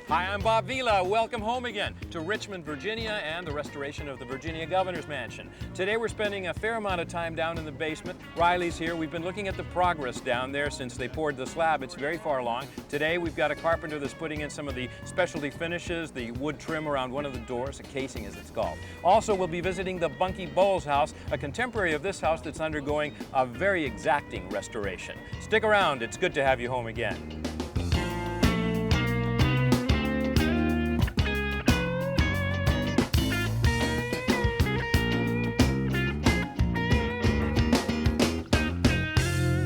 Hi, I'm Bob Vila. Welcome home again to Richmond, Virginia, and the restoration of the Virginia Governor's Mansion. Today we're spending a fair amount of time down in the basement. Riley's here. We've been looking at the progress down there since they poured the slab. It's very far along. Today we've got a carpenter that's putting in some of the specialty finishes, the wood trim around one of the doors, a casing as it's called. Also, we'll be visiting the Bunky house, a contemporary of this house that's undergoing a very exacting restoration. Stick around. It's good to have you home again.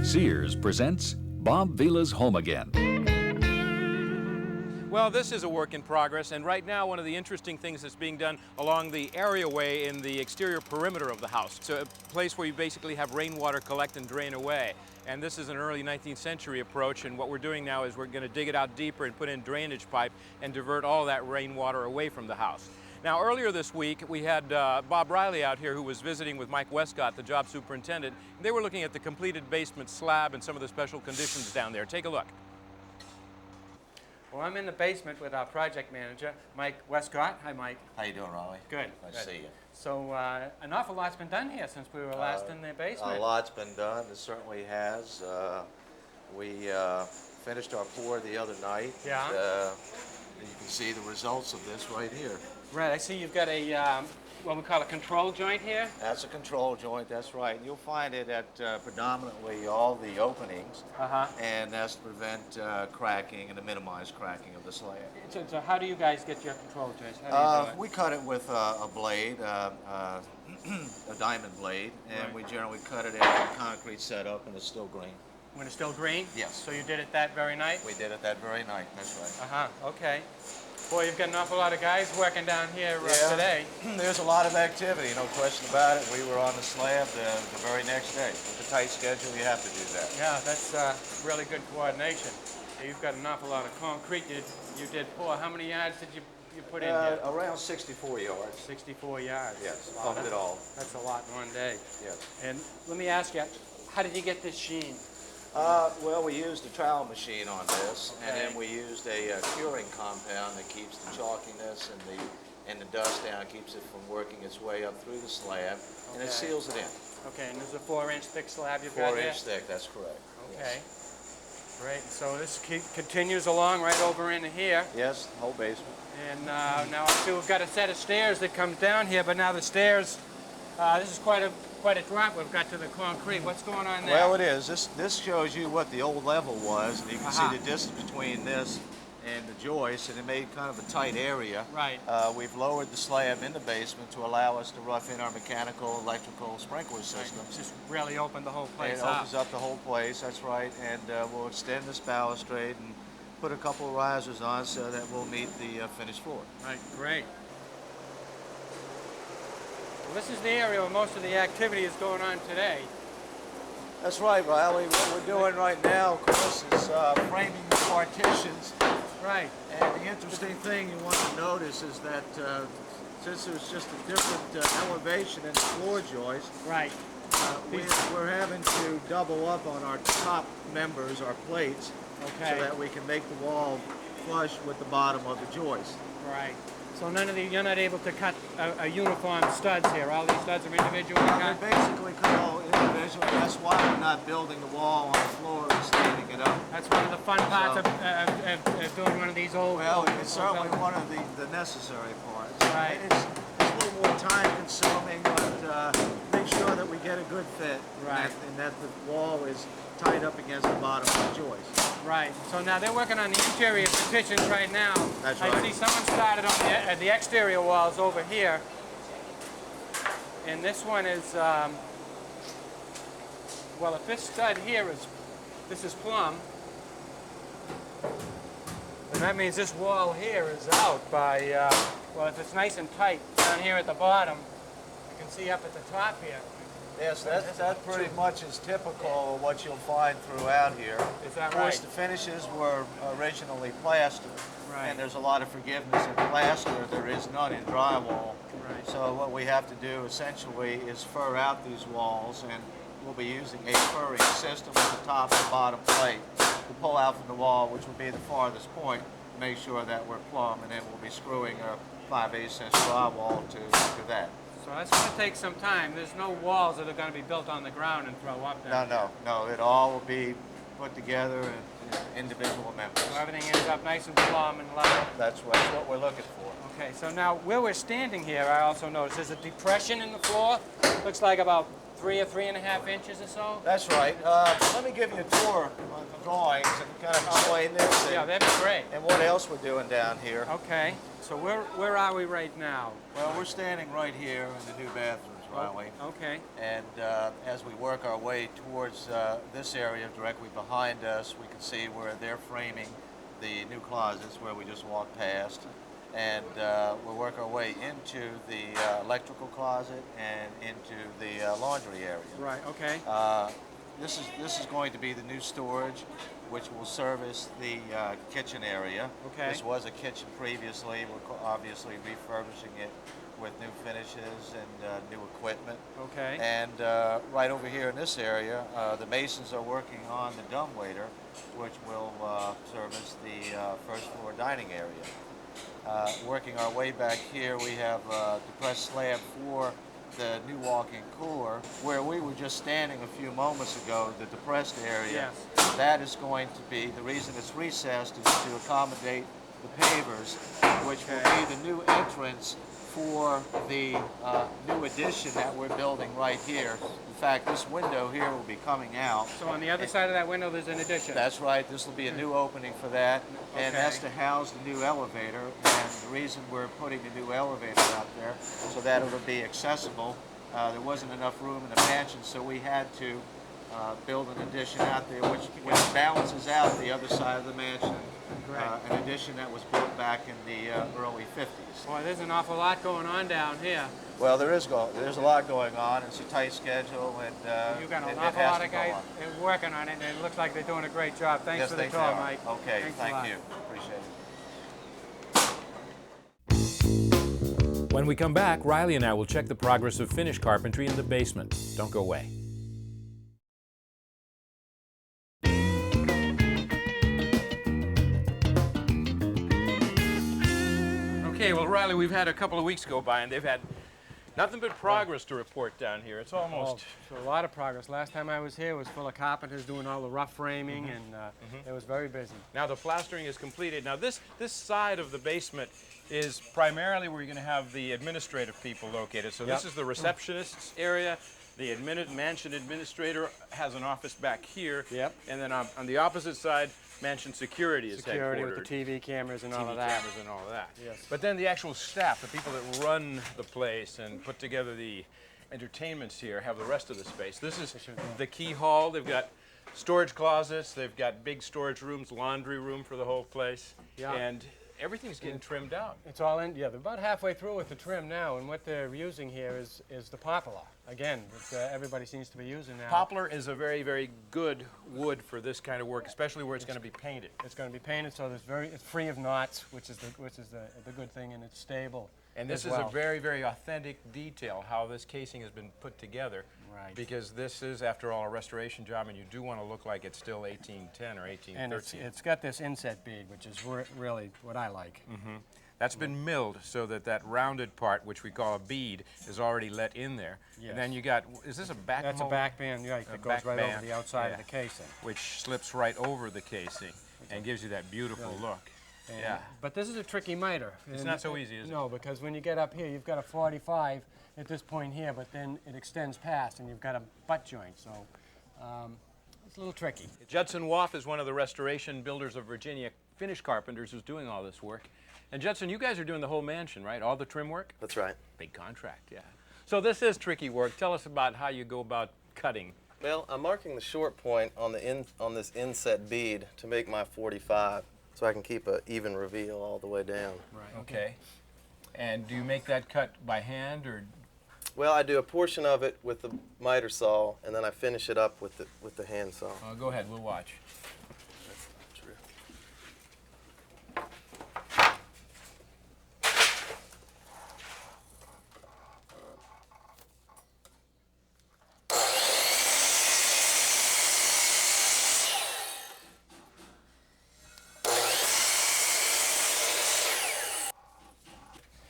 Sears presents Bob Vila's Home Again. Well, this is a work in progress, and right now one of the interesting things that's being done along the areaway in the exterior perimeter of the house. It's a place where you basically have rainwater collect and drain away. And this is an early 19th century approach, and what we're doing now is we're going to dig it out deeper and put in drainage pipe and divert all that rainwater away from the house. Now, earlier this week, we had Bob Ryley out here who was visiting with Mike Westcott, the job superintendent. They were looking at the completed basement slab and some of the special conditions down there. Take a look. Well, I'm in the basement with our project manager, Mike Westcott. Hi, Mike. How you doing, Raleigh? Good. Nice to see you. So, an awful lot's been done here since we were last in the basement. A lot's been done. It certainly has. We finished our pour the other night. Yeah. You can see the results of this right here. Right. I see you've got a what we call a control joint here. That's a control joint. That's right. You'll find it at predominantly all the openings, and that's to prevent cracking and to minimize cracking of the slab. So how do you guys get your control joints? How do you do it? We cut it with a blade, a diamond blade, and we generally cut it after the concrete setup, and it's still green. When it's still green? Yes. So you did it that very night? We did it that very night. That's right. Okay. Boy, you've got an awful lot of guys working down here today. There's a lot of activity, no question about it. We were on the slab the very next day. With a tight schedule, you have to do that. Yeah, that's really good coordination. You've got an awful lot of concrete. You did pour. How many yards did you put in here? Around 64 yards. 64 yards. Yes, wow, pumped it all. That's a lot in one day. Yes. And let me ask you, how did you get this sheen? Well, we used a trowel machine on this, okay. and then we used a curing compound that keeps the chalkiness and the dust down, keeps it from working its way up through the slab, and it seals it in. Okay, and there's a 4-inch thick slab you've got 4 here? 4-inch thick, that's correct. Okay. Yes. Great. So this continues along right over into here. Yes, the whole basement. And now I see we've got a set of stairs that comes down here, but now the stairs, this is quite a drop we've got to the concrete. What's going on there? Well, it is. This shows you what the old level was, and you can see the distance between this and the joist, and it made kind of a tight area. Right. We've lowered the slab in the basement to allow us to rough in our mechanical, electrical, sprinkler systems. Right. Just really opened the whole place up. It opens up the whole place, that's right, and we'll extend this balustrade and put a couple of risers on so that we'll meet the finished floor. Right, great. Well, this is the area where most of the activity is going on today. That's right, Riley. What we're doing right now, of course, is framing the partitions. Right. And the interesting thing you want to notice is that since there's just a different elevation in the floor joist, right. We're having to double up on our top members, our plates, okay. so that we can make the wall flush with the bottom of the joist. Right. So you're not able to cut a uniform studs here. All these studs are individually cut? They're basically cut all individually. That's why we're not building the wall on the floor and standing it up. That's one of the fun parts of doing one of these old... Well, it's certainly one of the necessary parts. Right. It's a little more time consuming, but make sure that we get a good fit. Right. And that the wall is tied up against the bottom of the joist. Right. So now they're working on the interior partitions right now. That's right. I see someone started on the exterior walls over here. And this one is, well, if this stud here this is plumb, then that means this wall here is out by, well, if it's nice and tight down here at the bottom, you can see up at the top here. Yes, that pretty much is typical of what you'll find throughout here. Is that right? Of course, the finishes were originally plaster, right. And there's a lot of forgiveness in plaster. There is none in drywall. Right. So what we have to do essentially is fur out these walls, and we'll be using a furring system with the top and bottom plate to pull out from the wall, which will be the farthest point, make sure that we're plumb, and then we'll be screwing a 5/8" drywall to that. So that's going to take some time. There's no walls that are going to be built on the ground and throw up there. No. It all will be put together in individual members. So everything ends up nice and plumb and level. That's what we're looking for. Okay, so now where we're standing here, I also noticed there's a depression in the floor. Looks like about 3 or 3.5 inches or so. That's right. Let me give you a tour of the drawings and kind of explain this. Yeah, that'd be great. And what else we're doing down here. Okay, so where are we right now? Well, we're standing right here in the new bathrooms, Ryley. Okay. And as we work our way towards this area directly behind us, we can see where they're framing the new closets where we just walked past. And we'll work our way into the electrical closet and into the laundry area. Right, okay. This is going to be the new storage, which will service the kitchen area. Okay. This was a kitchen previously. We're obviously refurbishing it with new finishes and new equipment. Okay. And right over here in this area, the masons are working on the dumbwaiter, which will service the first floor dining area. Working our way back here, we have a depressed slab for the new walk-in cooler, where we were just standing a few moments ago, the depressed area. Yes. That is going to be, the reason it's recessed is to accommodate the pavers, which will be the new entrance for the new addition that we're building right here. In fact, this window here will be coming out. So on the other side of that window, there's an addition. That's right. This will be a new opening for that, and Okay. that's to house the new elevator. And the reason we're putting the new elevator out there so that it'll be accessible. There wasn't enough room in the mansion, so we had to build an addition out there, which balances out the other side of the mansion. An addition that was built back in the early 50s. Boy, there's an awful lot going on down here. Well, there's a lot going on. It's a tight schedule, and You've got it an has awful lot to of go guys on. working on it, and it looks like they're doing a great job. Thanks Yes, for the they tour, are. Mike. Okay, Thanks a lot. thank you. Appreciate it. When we come back, Ryley and I will check the progress of finish carpentry in the basement. Don't go away. Okay, well, Ryley, we've had a couple of weeks go by, and they've had nothing but progress to report down here. It's almost... So a lot of progress. Last time I was here, it was full of carpenters doing all the rough framing, and it was very busy. Now the plastering is completed. Now this side of the basement is primarily where you're going to have the administrative people located. So this is the receptionist's area. The mansion administrator has an office back here. Yep. And then on the opposite side, mansion security is Security headquartered. with the TV cameras and all TV of that. cameras and all of that. Yes. But then the actual staff, the people that run the place and put together the entertainments here, have the rest of the space. This is the key hall. They've got storage closets. They've got big storage rooms, laundry room for the whole place. Yeah. And everything's getting trimmed out. It's all in, yeah, they're about halfway through with the trim now, and what they're using here is the poplar. Again, that everybody seems to be using now. Poplar is a very, very good wood for this kind of work, especially where it's going to be painted. It's going to be painted, so it's free of knots, which is the good thing, and it's stable. And this is a very, very authentic detail, how this casing has been put together. Right. Because this is, after all, a restoration job, and you do want to look like it's still 1810 or 1813. And it's got this inset bead, which is really what I like. Mm-hmm. That's been milled so that that rounded part, which we call a bead, is already let in there. Yes. And then you got, is this a back That's mold? a back band, right, that goes back right band, over the outside of yeah, the casing. which slips right over the casing and gives you that beautiful look. And, Yeah. But this is a tricky miter. It's not so easy, is it? No, because when you get up here, you've got a 45 at this point here, but then it extends past, and you've got a butt joint, so it's a little tricky. Judson Woff is one of the restoration builders of Virginia, finish carpenters, who's doing all this work. And Judson, you guys are doing the whole mansion, right? All the trim work? That's right. Big contract, yeah. So this is tricky work. Tell us about how you go about cutting. Well, I'm marking the short point on this inset bead to make my 45, so I can keep an even reveal all the way down. Right. Okay. And do you make that cut by hand, or? Well, I do a portion of it with the miter saw, and then I finish it up with the hand saw. Go ahead, we'll watch.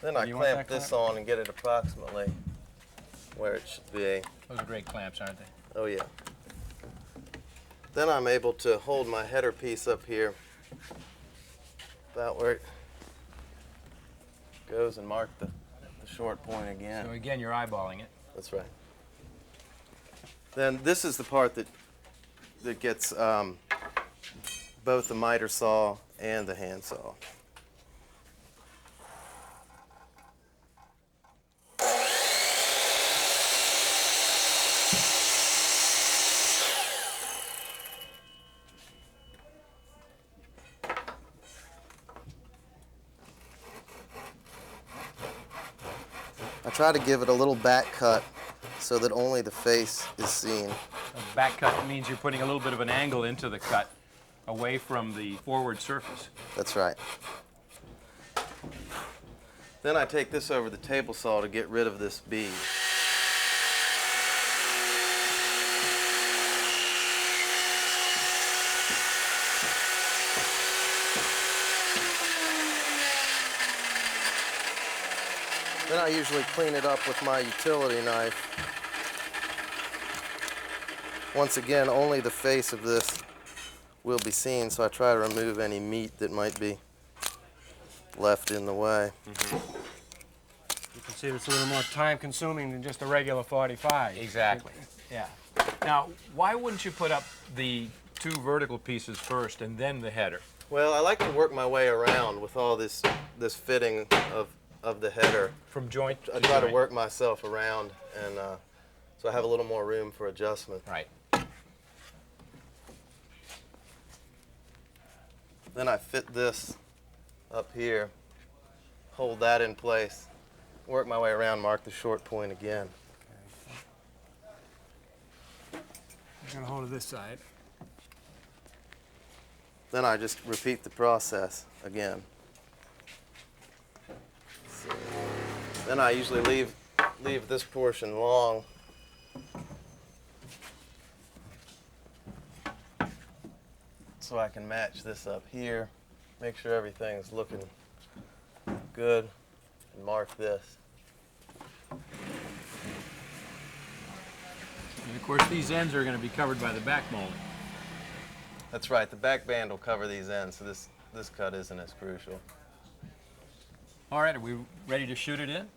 Then I You want clamp that this clamp? on and get it approximately where it should be. Those are great clamps, aren't they? Oh yeah. Then I'm able to hold my header piece up here about where it goes and mark the short point again. So again, you're eyeballing it. That's right. Then this is the part that gets both the miter saw and the hand saw. I try to give it a little back cut so that only the face is seen. A back cut means you're putting a little bit of an angle into the cut away from the forward surface. That's right. Then I take this over the table saw to get rid of this bead. Then I usually clean it up with my utility knife. Once again, only the face of this will be seen, so I try to remove any meat that might be left in the way. You can see it's a little more time consuming than just a regular 45. Exactly. Yeah. Now, why wouldn't you put up the two vertical pieces first and then the header? Well, I like to work my way around with all this fitting of the header. From joint I try to work myself around, and so I have a little more room for adjustment. Right. Then I fit this up here, hold that in place, work my way around, mark the short point again. I'm going to hold it this side. Then I just repeat the process again. Then I usually leave this portion long. So I can match this up here, make sure everything's looking good, and mark this. And of course, these ends are going to be covered by the back molding. That's right, the back band will cover these ends, so this cut isn't as crucial. All right, are we ready to shoot it in?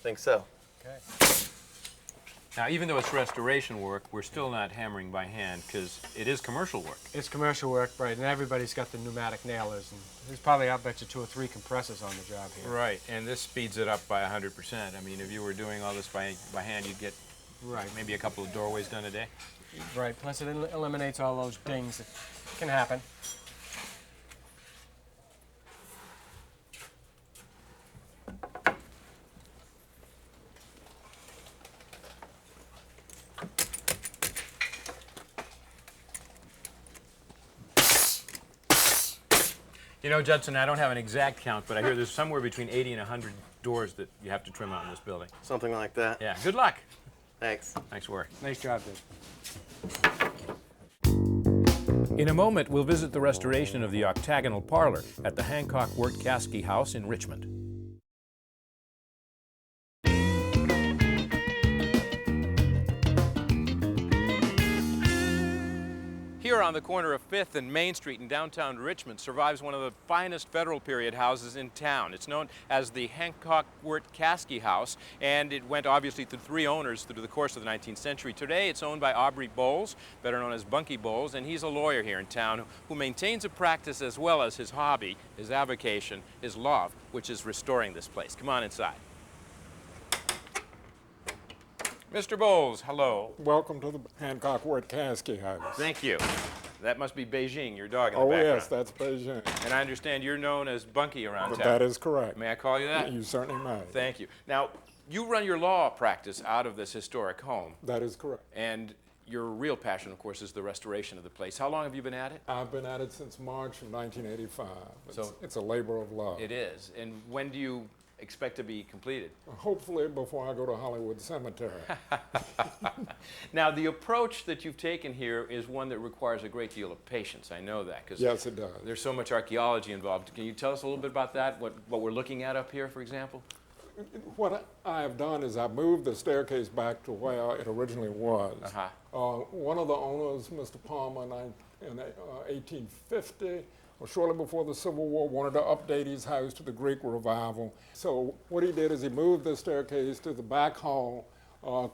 Think so. Okay. Now, even though it's restoration work, we're still not hammering by hand because it is commercial work. It's commercial work, right, and everybody's got the pneumatic nailers, and there's probably, I'll bet you, 2 or 3 compressors on the job here. Right, and this speeds it up by 100%. I mean, if you were doing all this by hand, you'd get maybe a couple of doorways done a day. Right, plus it eliminates all those dings that can happen. You know, Judson, I don't have an exact count, but I hear there's somewhere between 80 and 100 doors that you have to trim out in this building. Something like that. Yeah, good luck. Thanks. Nice work. Nice job, Dick. In a moment, we'll visit the restoration of the octagonal parlor at the Hancock-Wirt-Caskie House in Richmond. Here on the corner of 5th and Main Street in downtown Richmond survives one of the finest Federal period houses in town. It's known as the Hancock-Wirt-Caskie House, and it went obviously through 3 owners through the course of the 19th century. Today it's owned by Aubrey Bowles, better known as Bunky Bowles, and he's a lawyer here in town who maintains a practice as well as his hobby, his avocation, his love, which is restoring this place. Come on inside. Mr. Bowles, hello. Welcome to the Hancock-Wirt-Caskie House. Thank you. That must be Beijing, your dog in the Oh, background. yes, that's Beijing. And I understand you're known as Bunky around town. That is correct. May I call you that? You certainly may. Thank you. Now, you run your law practice out of this historic home, That is correct. and your real passion, of course, is the restoration of the place. How long have you been at it? I've been at it since March of 1985. So- It's a labor of love. It is. And when do you expect to be completed? Hopefully before I go to Hollywood Cemetery. Now, the approach that you've taken here is one that requires a great deal of patience. I know that, because Yes, it does. there's so much archaeology involved. Can you tell us a little bit about that, what we're looking at up here, for example? What I have done is I've moved the staircase back to where it originally was. One of the owners, Mr. Palmer, in 1850, or shortly before the Civil War, wanted to update his house to the Greek Revival. So what he did is he moved the staircase to the back hall,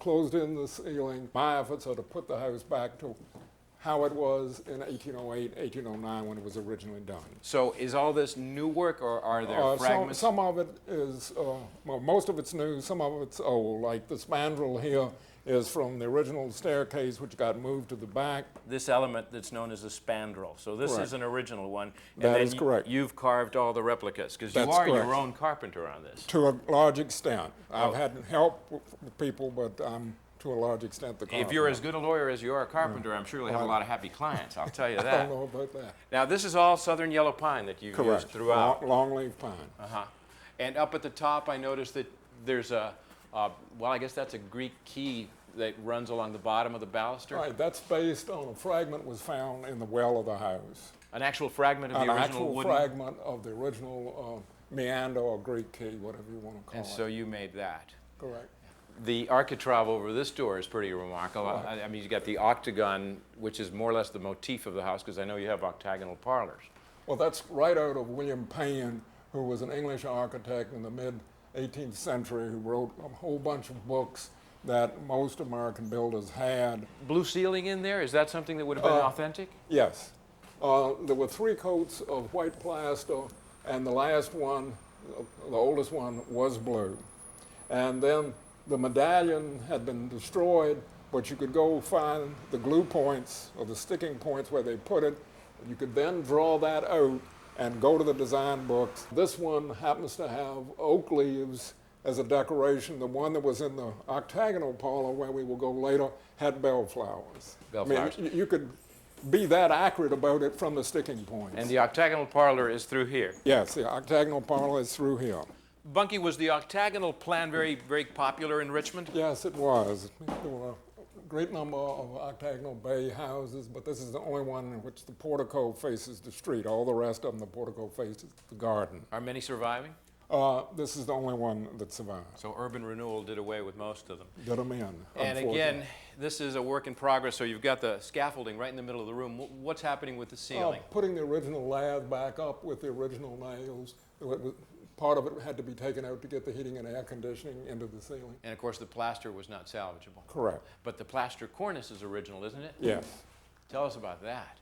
closed in the ceiling. My efforts are to put the house back to how it was in 1808, 1809 when it was originally done. So is all this new work, or are there fragments? Some of it is, well, most of it's new, some of it's old. Like the spandrel here is from the original staircase, which got moved to the back. This element that's known as a spandrel. So this Correct. is an original one. And That then is correct. You've carved all the replicas, because you That's are correct. your own carpenter on this. To a large extent. Oh. I've had help with people, but I'm to a large extent the carpenter. If you're as good a lawyer as you are a carpenter, I'm sure you'll have a lot of happy clients, I'll tell you I that. don't know about that. Now, this is all southern yellow pine that you've Correct. used throughout. Longleaf pine. And up at the top, I noticed that there's well, I guess that's a Greek key that runs along the bottom of the baluster. Right, that's based on a fragment was found in the well of the house. An actual fragment of the An original actual wooden. fragment of the original meander or Greek key, whatever you want to call And it. so you made that. Correct. The architrave over this door is pretty remarkable. I mean, you've got the octagon, which is more or less the motif of the house, because I know you have octagonal parlors. Well, that's right out of William Payne, who was an English architect in the mid-18th century, who wrote a whole bunch of books that most American builders had. Blue ceiling in there, is that something that would have been authentic? Yes. There were 3 coats of white plaster, and the last one, the oldest one, was blue. And then the medallion had been destroyed, but you could go find the glue points or the sticking points where they put it. You could then draw that out and go to the design books. This one happens to have oak leaves as a decoration. The one that was in the octagonal parlor, where we will go later, had bellflowers. Bellflowers. I mean, you could be that accurate about it from the sticking points. And the octagonal parlor is through here. Yes, the octagonal parlor is through here. Bunky, was the octagonal plan very, very popular in Richmond? Yes, it was. There were a great number of octagonal bay houses, but this is the only one in which the portico faces the street. All the rest of them, the portico faces the garden. Are many surviving? This is the only one that survived. So urban renewal did away with most of them. Did them in, And unfortunately. again, this is a work in progress, so you've got the scaffolding right in the middle of the room. What's happening with the ceiling? Putting the original lath back up with the original nails. Part of it had to be taken out to get the heating and air conditioning into the ceiling. And of course, the plaster was not salvageable. Correct. But the plaster cornice is original, isn't it? Yes. Tell us about that.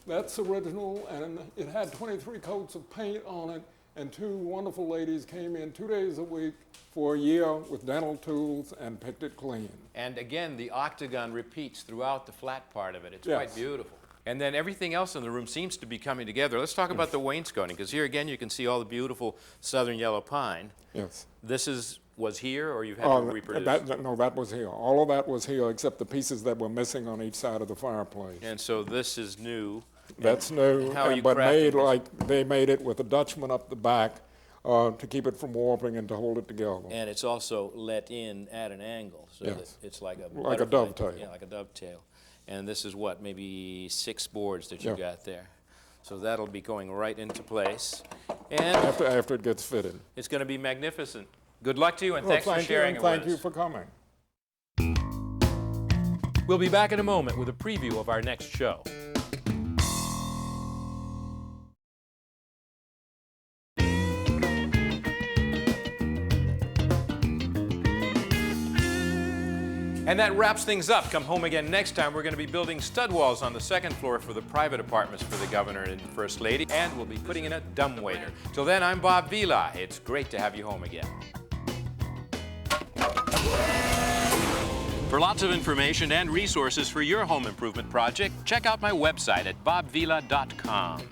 That's original, and it had 23 coats of paint on it, and 2 wonderful ladies came in 2 days a week for a year with dental tools and picked it clean. And again, the octagon repeats throughout the flat part of it. It's Yes. quite beautiful. And then everything else in the room seems to be coming together. Let's talk about the wainscoting, because here again you can see all the beautiful southern yellow pine. Yes. This was here, or you've had to reproduce? No, that was here. All of that was here except the pieces that were missing on each side of the fireplace. And so this is new. That's new, how are you but crafting made this? like they made it with a Dutchman up the back to keep it from warping and to hold it together. And it's also let in at an angle, so Yes. that it's like a Like a butterfly. dovetail. Yeah, like a dovetail. And this is what, maybe 6 boards that you Yeah. got there. So that'll be going right into place. And After it gets fitted. it's going to be magnificent. Good luck to you, and Well, thanks for thank you, sharing and it thank with you us. for coming. We'll be back in a moment with a preview of our next show. And that wraps things up. Come home again next time. We're going to be building stud walls on the 2nd floor for the private apartments for the governor and First Lady, and we'll be putting in a dumbwaiter. Till then, I'm Bob Vila. It's great to have you home again. For lots of information and resources for your home improvement project, check out my website at bobvila.com.